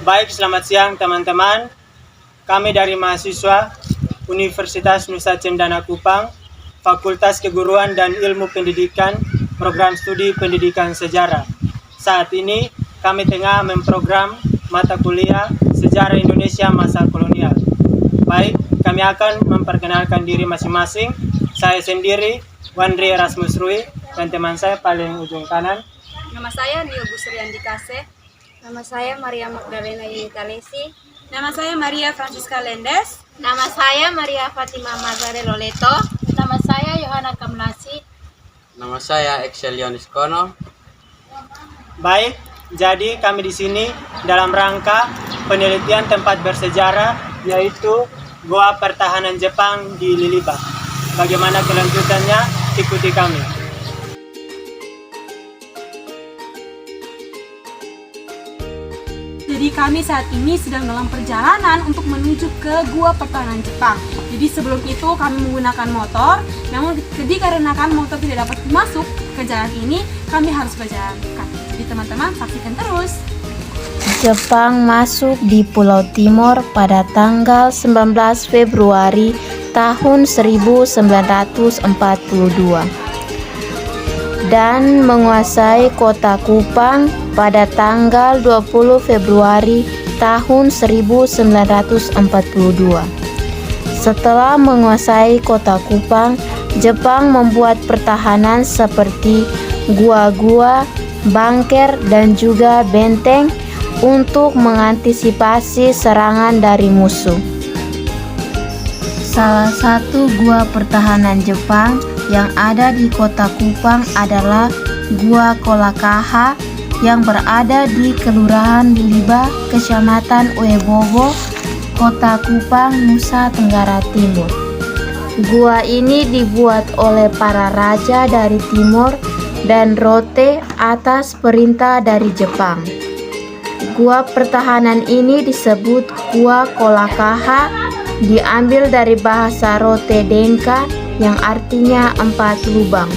Baik, selamat siang teman-teman. Kami dari mahasiswa Universitas Nusa Cendana Kupang, Fakultas Keguruan dan Ilmu Pendidikan, Program Studi Pendidikan Sejarah. Saat ini kami tengah memprogram mata kuliah Sejarah Indonesia Masa Kolonial. Baik, kami akan memperkenalkan diri masing-masing. Saya sendiri, Wandri Erasmus Rui, dan teman saya paling ujung kanan. Nama saya Nio Busri Andikase. Nama saya Maria Magdalena Yunitalesi. Nama saya Maria Francisca Lendes. Nama saya Maria Fatima Mazare Loleto. Nama saya Yohana Kamnasi. Nama saya Excelion Iskono. Baik, jadi kami di sini dalam rangka penelitian tempat bersejarah, yaitu Goa Pertahanan Jepang di Liliba. Bagaimana kelanjutannya? Ikuti kami. Jadi kami saat ini sedang dalam perjalanan untuk menuju ke Gua Pertahanan Jepang. Jadi sebelum itu kami menggunakan motor, namun dikarenakan motor tidak dapat masuk ke jalan ini, kami harus berjalan kaki. Jadi teman-teman saksikan terus. Jepang masuk di Pulau Timor pada tanggal 19 Februari tahun 1942 dan menguasai kota Kupang pada tanggal 20 Februari tahun 1942. Setelah menguasai kota Kupang, Jepang membuat pertahanan seperti gua-gua, bunker, dan juga benteng untuk mengantisipasi serangan dari musuh. Salah satu gua pertahanan Jepang yang ada di kota Kupang adalah Gua Kolakaha yang berada di Kelurahan Liliba, Kecamatan Uebobo, Kota Kupang, Nusa Tenggara Timur. Gua ini dibuat oleh para raja dari Timur dan Rote atas perintah dari Jepang. Gua pertahanan ini disebut Gua Kolakaha, diambil dari bahasa Rote Denka yang artinya 4 lubang.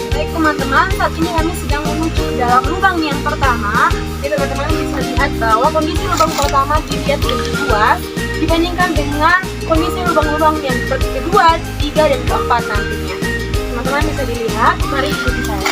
Baik teman-teman, saat ini kami sedang menuju ke dalam lubang yang pertama. Jadi teman-teman bisa lihat bahwa kondisi lubang pertama dilihat lebih luas dibandingkan dengan kondisi lubang-lubang yang kedua, ketiga, dan keempat nantinya. Teman-teman bisa dilihat, mari ikuti saya.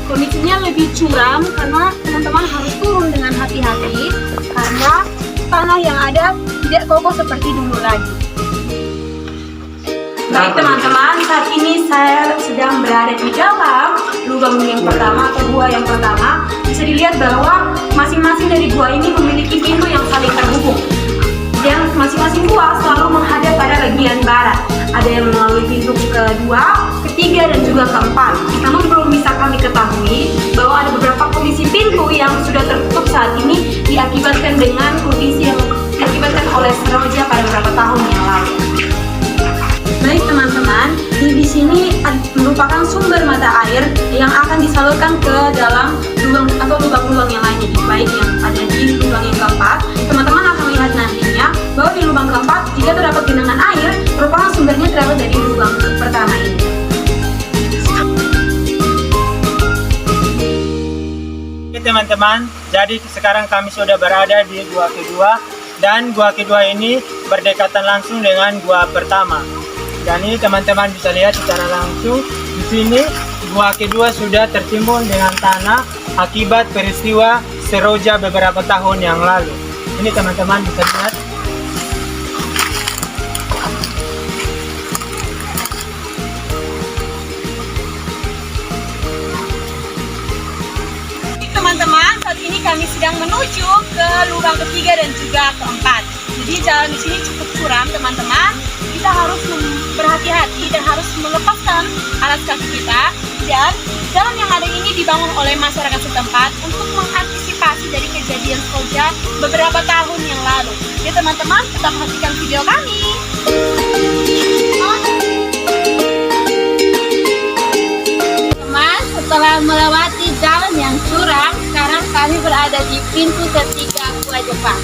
Kondisinya lebih curam karena teman-teman harus turun dengan hati-hati karena tanah yang ada tidak kokoh seperti dulu lagi. Baik teman-teman, saat ini saya sedang berada di dalam lubang yang pertama atau gua yang pertama. Bisa dilihat bahwa masing-masing dari gua ini memiliki pintu yang saling terhubung. Dan masing-masing gua selalu menghadap pada bagian barat. Ada yang melalui pintu kedua, ketiga, dan juga keempat. Namun belum bisa kami ketahui bahwa ada beberapa kondisi pintu yang sudah tertutup saat ini diakibatkan dengan kondisi yang diakibatkan oleh Seroja pada beberapa tahun yang lalu. Baik teman-teman, di sini merupakan sumber mata air yang akan disalurkan ke dalam lubang atau lubang-lubang yang lainnya, baik yang ada di lubang yang keempat. Teman-teman akan lihat nantinya bahwa di lubang keempat jika terdapat genangan air, merupakan sumbernya terdapat dari lubang pertama ini. Oke teman-teman, jadi sekarang kami sudah berada di gua kedua, dan gua kedua ini berdekatan langsung dengan gua pertama. Dan ini teman-teman bisa lihat secara langsung di sini gua kedua sudah tertimbun dengan tanah akibat peristiwa Seroja beberapa tahun yang lalu. Ini teman-teman bisa lihat. Teman-teman, saat ini kami sedang menuju ke lubang ketiga dan juga keempat. Jadi jalan di sini cukup curam teman-teman. Kita harus berhati-hati dan harus melepaskan alas kaki kita. Dan jalan yang ada ini dibangun oleh masyarakat setempat untuk mengantisipasi dari kejadian Seroja beberapa tahun yang lalu. Jadi teman-teman, tetap perhatikan video kami. Teman, setelah melewati jalan yang curam, sekarang kami berada di pintu ketiga Gua Jepang.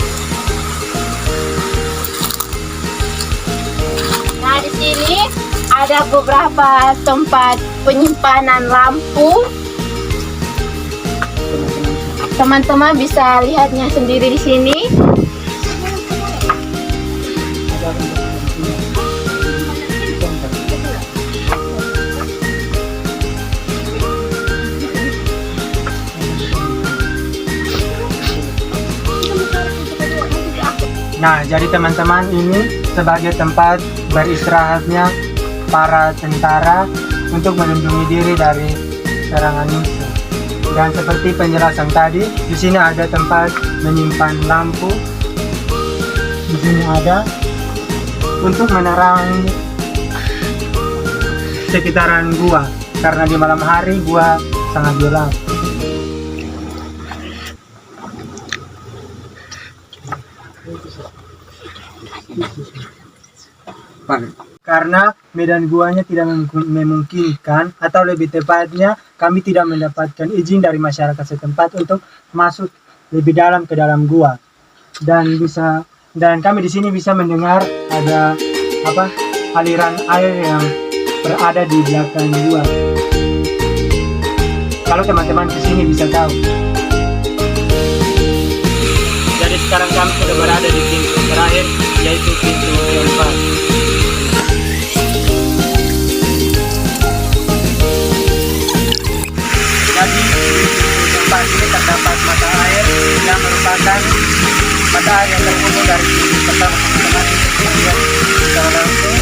ada beberapa tempat penyimpanan lampu. Teman-teman bisa lihatnya sendiri di sini. Nah, jadi teman-teman, ini sebagai tempat beristirahatnya para tentara untuk melindungi diri dari serangan musuh. Dan seperti penjelasan tadi, di sini ada tempat menyimpan lampu. Di sini ada untuk menerangi sekitaran gua, karena di malam hari gua sangat gelap. Karena medan guanya tidak memungkinkan, atau lebih tepatnya kami tidak mendapatkan izin dari masyarakat setempat untuk masuk lebih dalam ke dalam gua. Dan kami di sini bisa mendengar ada aliran air yang berada di belakang gua. Kalau teman-teman ke sini bisa tahu. Jadi sekarang kami sudah berada di pintu terakhir, yaitu pintu keempat. Jadi di pintu keempat ini terdapat mata air yang merupakan mata air yang terhubung dari pintu pertama teman-teman, kemudian secara langsung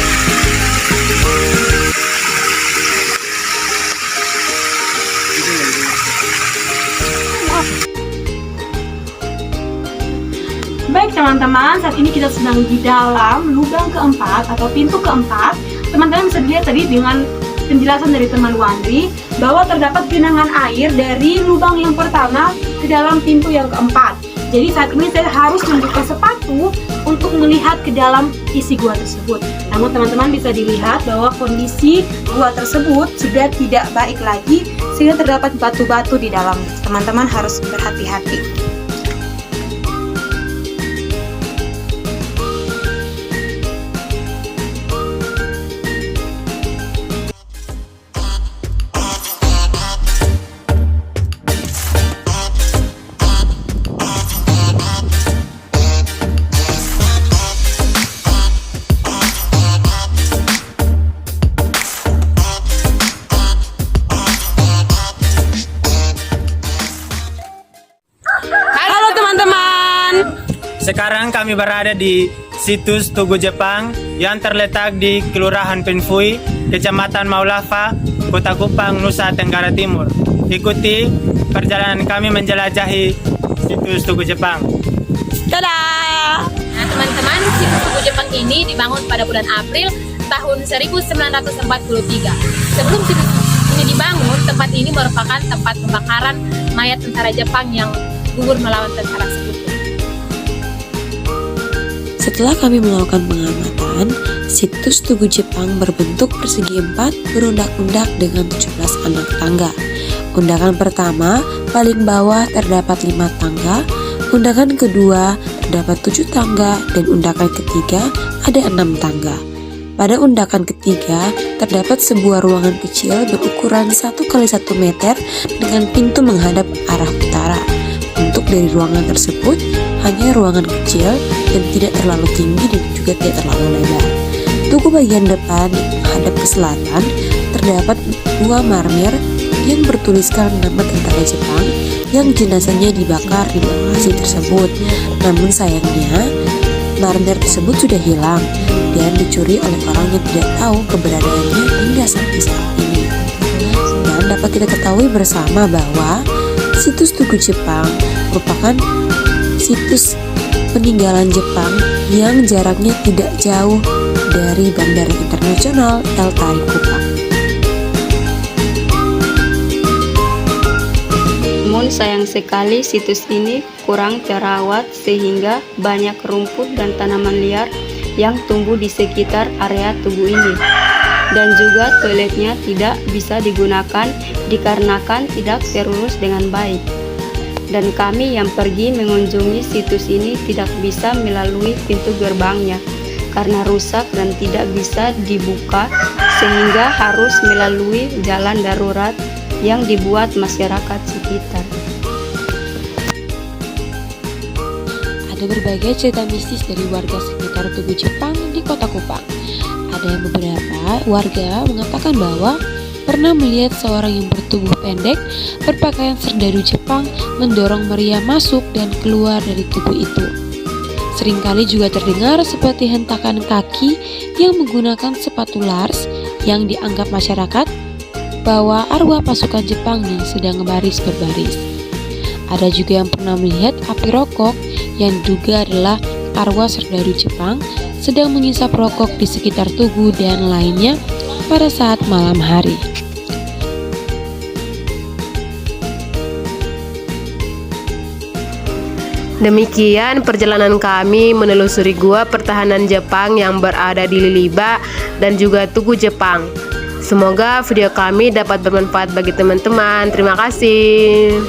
Baik teman-teman, saat ini kita sedang di dalam lubang keempat atau pintu keempat. Teman-teman bisa dilihat tadi dengan penjelasan dari teman Wandri bahwa terdapat genangan air dari lubang yang pertama ke dalam pintu yang keempat. Jadi saat ini saya harus membuka sepatu untuk melihat ke dalam isi gua tersebut. Namun teman-teman bisa dilihat bahwa kondisi gua tersebut sudah tidak baik lagi, sehingga terdapat batu-batu di dalam. Teman-teman harus berhati-hati. Sekarang kami berada di situs Tugu Jepang yang terletak di Kelurahan Penfui, Kecamatan Maulafa, Kota Kupang, Nusa Tenggara Timur. Ikuti perjalanan kami menjelajahi situs Tugu Jepang. Nah, teman-teman, situs Tugu Jepang ini dibangun pada bulan April tahun 1943. Sebelum situs ini dibangun, tempat ini merupakan tempat pembakaran mayat tentara Jepang yang gugur melawan tentara sekutu. Setelah kami melakukan pengamatan, situs Tugu Jepang berbentuk persegi 4 berundak-undak dengan 17 anak tangga. Undakan pertama paling bawah terdapat 5 tangga, undakan kedua terdapat 7 tangga, dan undakan ketiga ada 6 tangga. Pada undakan ketiga terdapat sebuah ruangan kecil berukuran 1 x 1 meter dengan pintu menghadap arah utara. Bentuk dari ruangan tersebut hanya ruangan kecil yang tidak terlalu tinggi dan juga tidak terlalu lebar. Tugu bagian depan menghadap ke selatan terdapat 2 marmer yang bertuliskan nama tentara Jepang yang jenazahnya dibakar di lokasi tersebut. Namun sayangnya marmer tersebut sudah hilang dan dicuri oleh orang yang tidak tahu keberadaannya hingga sampai saat ini. Dan dapat kita ketahui bersama bahwa situs Tugu Jepang merupakan situs peninggalan Jepang yang jaraknya tidak jauh dari Bandara Internasional El Tari Kupang. Namun sayang sekali situs ini kurang terawat sehingga banyak rumput dan tanaman liar yang tumbuh di sekitar area tugu ini. Dan juga toiletnya tidak bisa digunakan dikarenakan tidak terurus dengan baik. Dan kami yang pergi mengunjungi situs ini tidak bisa melalui pintu gerbangnya karena rusak dan tidak bisa dibuka sehingga harus melalui jalan darurat yang dibuat masyarakat sekitar. Ada berbagai cerita mistis dari warga sekitar Tugu Jepang di kota Kupang. Ada beberapa warga mengatakan bahwa pernah melihat seorang yang bertubuh pendek berpakaian serdadu Jepang mendorong Maria masuk dan keluar dari tugu itu. Seringkali juga terdengar seperti hentakan kaki yang menggunakan sepatu Lars yang dianggap masyarakat bahwa arwah pasukan Jepang yang sedang baris berbaris. Ada juga yang pernah melihat api rokok yang diduga adalah arwah serdadu Jepang sedang mengisap rokok di sekitar tugu dan lainnya pada saat malam hari. Demikian perjalanan kami menelusuri gua pertahanan Jepang yang berada di Liliba dan juga Tugu Jepang. Semoga video kami dapat bermanfaat bagi teman-teman. Terima kasih.